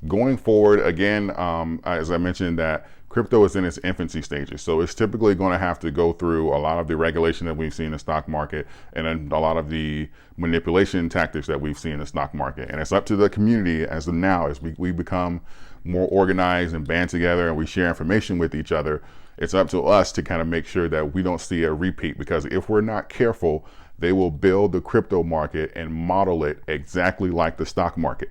Going forward, again, as I mentioned, that crypto is in its infancy stages. So it's typically going to have to go through a lot of the regulation that we've seen in the stock market and then a lot of the manipulation tactics that we've seen in the stock market. And it's up to the community as we become more organized and band together and we share information with each other. It's up to us to kind of make sure that we don't see a repeat, because if we're not careful, they will build the crypto market and model it exactly like the stock market.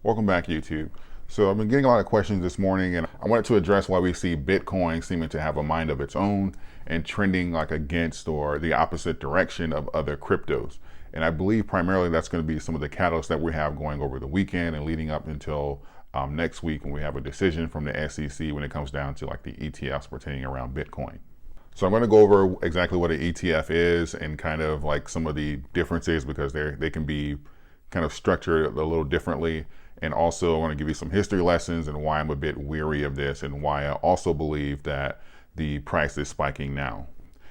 Welcome back, YouTube. So I've been getting a lot of questions this morning, and I wanted to address why we see Bitcoin seeming to have a mind of its own and trending like against or the opposite direction of other cryptos. And I believe primarily that's going to be some of the catalysts that we have going over the weekend and leading up until next week when we have a decision from the SEC when it comes down to like the ETFs pertaining around Bitcoin. So I'm going to go over exactly what an ETF is and kind of like some of the differences, because they can be kind of structured a little differently. And also I want to give you some history lessons and why I'm a bit weary of this and why I also believe that the price is spiking now.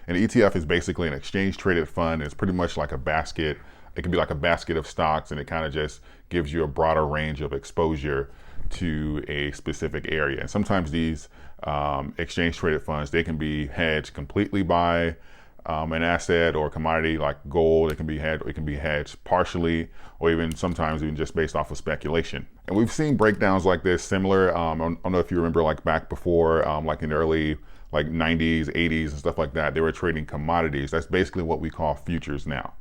An ETF is basically an exchange traded fund. It's pretty much like a basket. It can be like a basket of stocks, and it kind of just gives you a broader range of exposure to a specific area. And sometimes these exchange traded funds, they can be hedged completely by an asset or commodity like gold. It can be hedged partially, or even sometimes even just based off of speculation. And we've seen breakdowns like this similar. I don't know if you remember, like back before, like in the early like 90s, 80s and stuff like that, they were trading commodities. That's basically what we call futures now.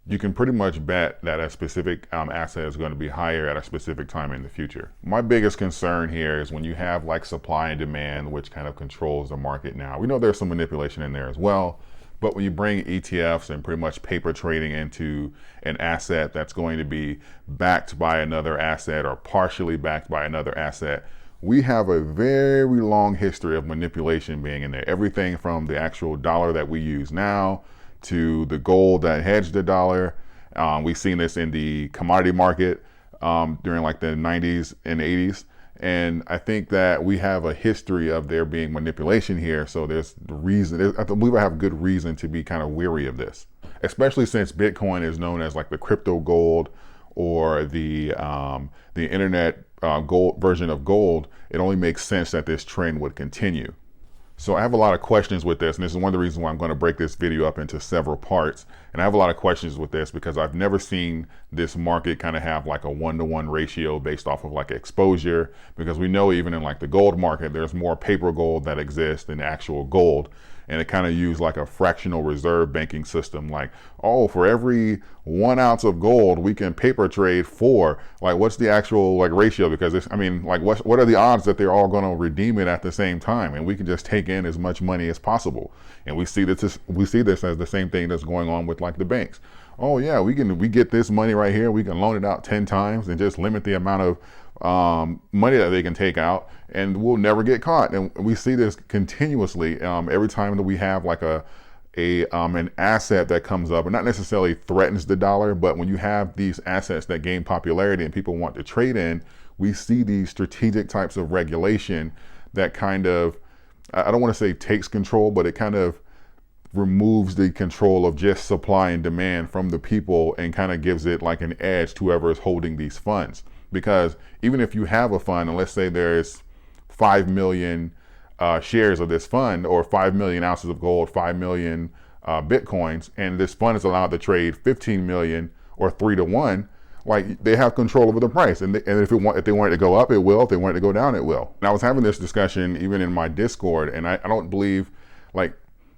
You can pretty much bet that a specific asset is going to be higher at a specific time in the future. My biggest concern here is when you have like supply and demand, which kind of controls the market now. We know there's some manipulation in there as well. But when you bring ETFs and pretty much paper trading into an asset that's going to be backed by another asset or partially backed by another asset, we have a very long history of manipulation being in there. Everything from the actual dollar that we use now to the gold that hedged the dollar. We've seen this in the commodity market during like the 90s and 80s. And I think that we have a history of there being manipulation here. So there's the reason, I believe I have good reason to be kind of weary of this, especially since Bitcoin is known as like the crypto gold or the internet gold version of gold. It only makes sense that this trend would continue. So I have a lot of questions with this, and this is one of the reasons why I'm going to break this video up into several parts. And I have a lot of questions with this because I've never seen this market kind of have like a 1-to-1 ratio based off of like exposure, because we know even in like the gold market, there's more paper gold that exists than actual gold. And it kind of used like a fractional reserve banking system, like, oh, for every 1 ounce of gold, we can paper trade 4. Like, what's the actual like ratio? Because it's, I mean, like, what are the odds that they're all going to redeem it at the same time? And we can just take in as much money as possible. And we see this as the same thing that's going on with like the banks. Oh yeah, we get this money right here. We can loan it out 10 times and just limit the amount of money that they can take out, and we'll never get caught. And we see this continuously every time that we have like an asset that comes up and not necessarily threatens the dollar, but when you have these assets that gain popularity and people want to trade in, we see these strategic types of regulation that kind of, I don't want to say takes control, but it kind of removes the control of just supply and demand from the people and kind of gives it like an edge to whoever is holding these funds. Because even if you have a fund, and let's say there's 5 million shares of this fund, or 5 million ounces of gold, 5 million Bitcoins, and this fund is allowed to trade 15 million or 3-to-1, like they have control over the price. And if they want it to go up, it will. If they want it to go down, it will. And I was having this discussion even in my Discord, and I don't believe like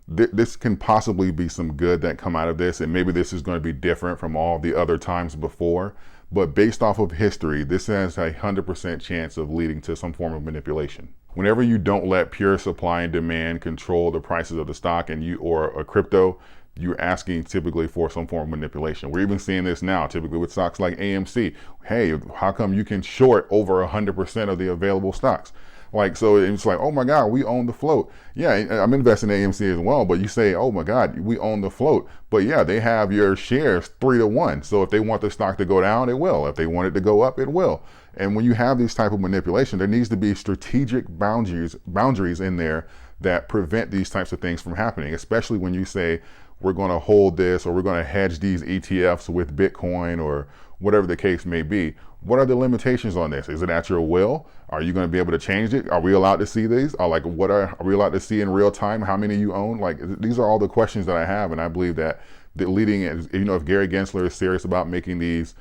this can possibly be some good that come out of this. And maybe this is going to be different from all the other times before. But based off of history, this has a 100% chance of leading to some form of manipulation. Whenever you don't let pure supply and demand control the prices of the stock or a crypto, you're asking typically for some form of manipulation. We're even seeing this now, typically with stocks like AMC. Hey, how come you can short over 100% of the available stocks? Like, so it's like, oh my God, we own the float. Yeah, I'm investing in AMC as well, but you say, oh my God, we own the float. But yeah, they have your shares 3-1. So if they want the stock to go down, it will. If they want it to go up, it will. And when you have these type of manipulation, there needs to be strategic boundaries in there that prevent these types of things from happening, especially when you say, we're going to hold this, or we're going to hedge these ETFs with Bitcoin, or whatever the case may be. What are the limitations on this? Is it at your will? Are you going to be able to change it? Are we allowed to see these? Or like, are we allowed to see in real time how many you own? Like, these are all the questions that I have, and I believe that the leading, if Gary Gensler is serious about making these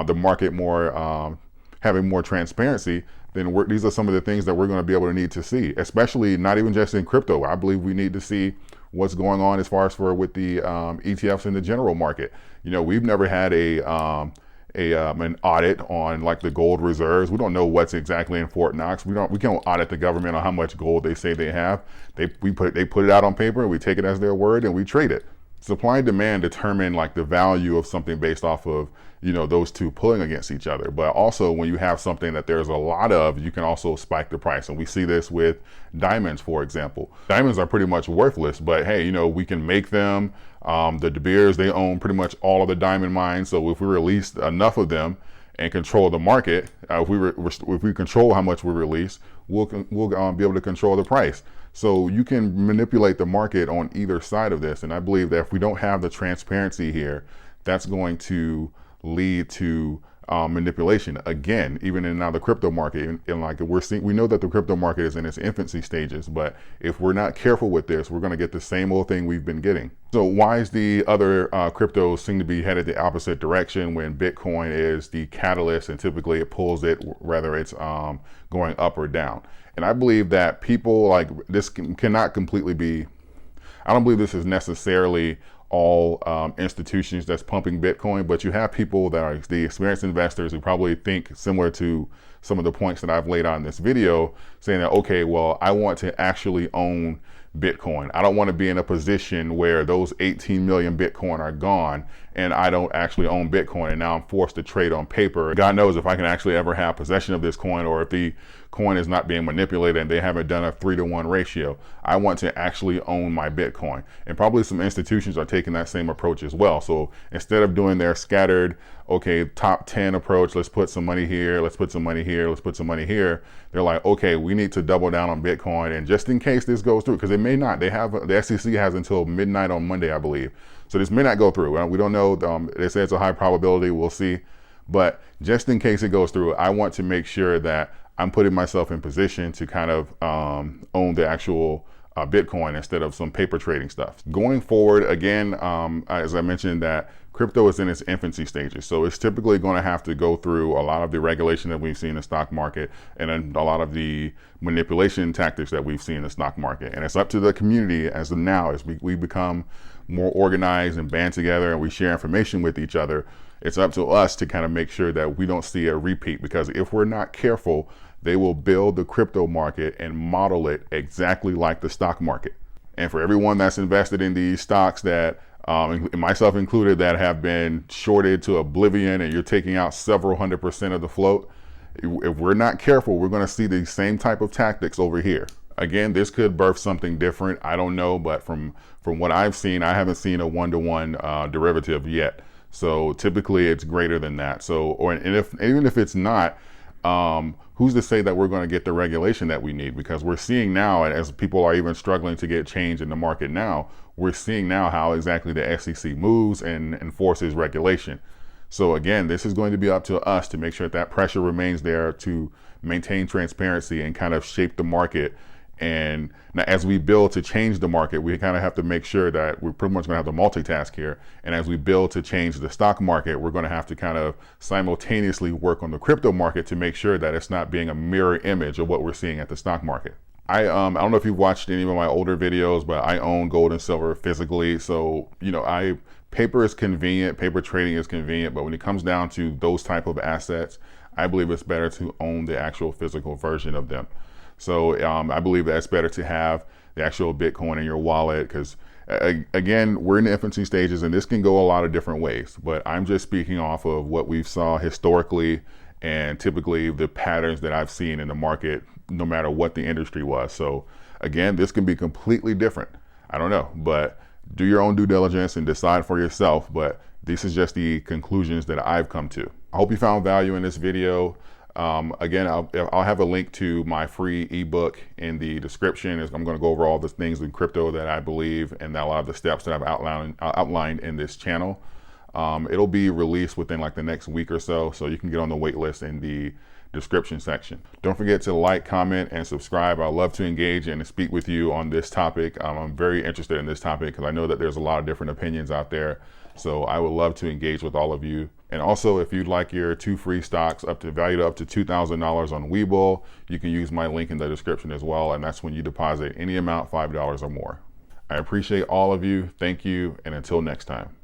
the market more having more transparency, then these are some of the things that we're going to be able to need to see, especially not even just in crypto. I believe we need to see what's going on as far as with the ETFs in the general market. We've never had an audit on like the gold reserves. We don't know what's exactly in Fort Knox. We can't audit the government on how much gold they say they have. They put it out on paper, and we take it as their word, and we trade it. Supply and demand determine like the value of something based off of those two pulling against each other. But also, when you have something that there's a lot of, you can also spike the price. And we see this with diamonds, for example. Diamonds are pretty much worthless, but hey, we can make them. The De Beers, they own pretty much all of the diamond mines. So if we release enough of them and control the market, if we control how much we release, we'll be able to control the price. So you can manipulate the market on either side of this. And I believe that if we don't have the transparency here, that's going to lead to manipulation again, even in now the crypto market. And like we know that the crypto market is in its infancy stages, but if we're not careful with this, we're going to get the same old thing we've been getting. So why is the other cryptos seem to be headed the opposite direction when Bitcoin is the catalyst, and typically it pulls it, whether it's going up or down? And I believe that people like this cannot completely be, I don't believe this is necessarily all institutions that's pumping Bitcoin, but you have people that are the experienced investors who probably think similar to some of the points that I've laid out in this video, saying that, okay, well, I want to actually own Bitcoin. I don't want to be in a position where those 18 million Bitcoin are gone and I don't actually own Bitcoin, and now I'm forced to trade on paper. God knows if I can actually ever have possession of this coin, or if the coin is not being manipulated and they haven't done a 3-to-1 ratio. I want to actually own my Bitcoin. And probably some institutions are taking that same approach as well. So instead of doing their scattered, okay, top 10 approach, let's put some money here, let's put some money here, let's put some money here, they're like, okay, we need to double down on Bitcoin. And just in case this goes through, because it may not, the SEC has until midnight on Monday, I believe. So this may not go through. We don't know. They say it's a high probability. We'll see. But just in case it goes through, I want to make sure that I'm putting myself in position to kind of own the actual Bitcoin instead of some paper trading stuff. Going forward, again, as I mentioned, that crypto is in its infancy stages. So it's typically going to have to go through a lot of the regulation that we've seen in the stock market, and then a lot of the manipulation tactics that we've seen in the stock market. And it's up to the community as of now, as we become more organized and band together and we share information with each other. It's up to us to kind of make sure that we don't see a repeat, because if we're not careful, they will build the crypto market and model it exactly like the stock market. And for everyone that's invested in these stocks that, myself included, that have been shorted to oblivion, and you're taking out several 100% of the float, if we're not careful, we're going to see the same type of tactics over here. Again, this could birth something different. I don't know, but from what I've seen, I haven't seen a 1-to-1 derivative yet. So typically it's greater than that. So, even if it's not, who's to say that we're going to get the regulation that we need? Because we're seeing now, and as people are even struggling to get change in the market now, we're seeing now how exactly the SEC moves and enforces regulation. So again, this is going to be up to us to make sure that pressure remains there to maintain transparency and kind of shape the market. And now, as we build to change the market, we kind of have to make sure that we're pretty much going to have to multitask here. And as we build to change the stock market, we're going to have to kind of simultaneously work on the crypto market to make sure that it's not being a mirror image of what we're seeing at the stock market. I don't know if you've watched any of my older videos, but I own gold and silver physically. So, paper is convenient, paper trading is convenient, but when it comes down to those type of assets, I believe it's better to own the actual physical version of them. So I believe that it's better to have the actual Bitcoin in your wallet, because again, we're in the infancy stages and this can go a lot of different ways, but I'm just speaking off of what we've saw historically and typically the patterns that I've seen in the market no matter what the industry was. So again, this can be completely different. I don't know, but do your own due diligence and decide for yourself. But this is just the conclusions that I've come to. I hope you found value in this video. Again, I'll have a link to my free ebook in the description. I'm going to go over all the things in crypto that I believe and a lot of the steps that I've outlined in this channel. It'll be released within like the next week or so you can get on the wait list in the description section. Don't forget to like, comment, and subscribe. I love to engage and speak with you on this topic. I'm very interested in this topic because I know that there's a lot of different opinions out there. So I would love to engage with all of you. And also, if you'd like your 2 free stocks valued up to $2,000 on Webull, you can use my link in the description as well. And that's when you deposit any amount, $5 or more. I appreciate all of you. Thank you. And until next time.